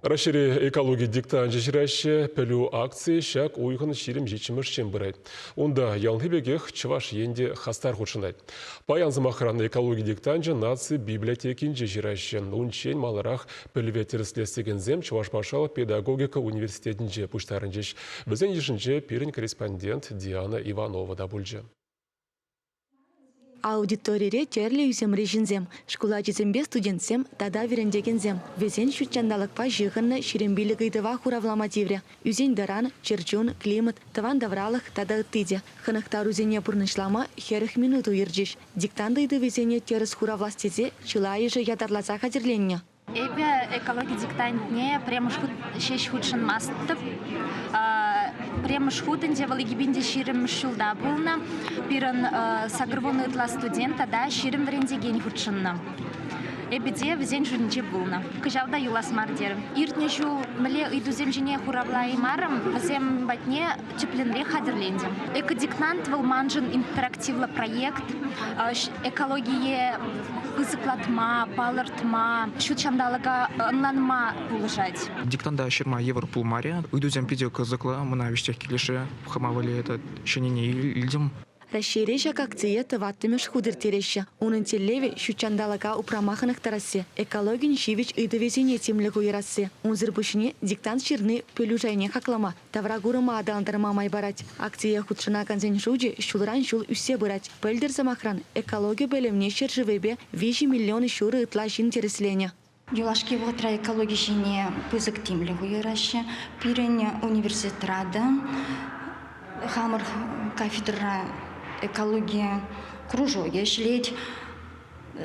Расшири экология диктант жешірәші пілу акции шак ойғын ширим жечіміршен бірайд. Онда ялныбегех чываш енде хастар худшынайд. Паянзымақыран экология диктант наци библиотекин жешірәші. Унчен маларах пілве терслестеген зем чываш пашал педагогика университетін же пуштарын жеш. Бізен ешінже перін корреспондент Диана Иванова да бульжы. Аудиторире терлі үсем режинзем, школа жезембе студентсем тада верендегензем. Везен шүтчандалықпа жиғынны шерембилі гайдыва хуравлама тевре. Үзен даран, черчун, климат, таван давралық тада ыттыде. Хынықтар үзене бұрнышлама херіх минуту ерджеш. Диктандайды везене теріс хуравластезе, чылайы же ядарласа хадерленне. Эбе экология диктантне премшхуд шеш худшын мастып. Премшхудын девал егибинде ширим шулда булна. Пирен сагрвоны ытла студента да ширим врендеген худшынна. Эбеде везен журнче булна. Кажалда юлас мардер. Иртне жул мле идузем жене хуравла и марам, везем батне тепленре хадерлендем. Экодиктант вал манжен интерактивла проект. Экология ызыклатма, палыртма, шутчандалыга ынланма булышать. Диктанда ширма евро пулмария. Идузем пидек ызыкла, мына вещах келеше, хамавали это шенене илдем. Расширеша акция тываттымеш худыр тереші. Унын теллеве шучандалаға упрамахынық тарасы. Экологин шивич ыдывезене темлігі уйрасы. Унзыр бұшыне диктант ширны пөлу жайне хақлама. Таврагурыма адаландырма май барать. Акция худшына канзен жуджи шулран шул үссе бұрать. Пөлдір замахран экология бөлімне шыржывебе 5 миллионы шуры ытла жин тереслене. Юлашки вотра экология жине пызык темлігі уйрашы. Пирене университетрада. Хамыр кафедра экология кружоге шлеть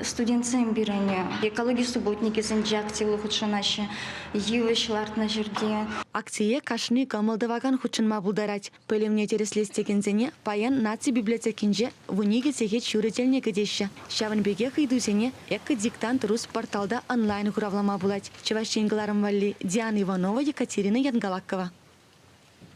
студентцам биране экология субботники сенджи активлы худшанашы евышларт на жерде. Акция кашны камылдываган худшынма булдарать. Пөлемне тереслестегензене паян наци библиотекинже вуниге сегет шурительне кедеші. Шавынбеге хыйдузене эко-диктант рус порталда онлайн хуравлама булать. Чевашченгыларым валли Диана Иванова, Екатерина Янгалакова.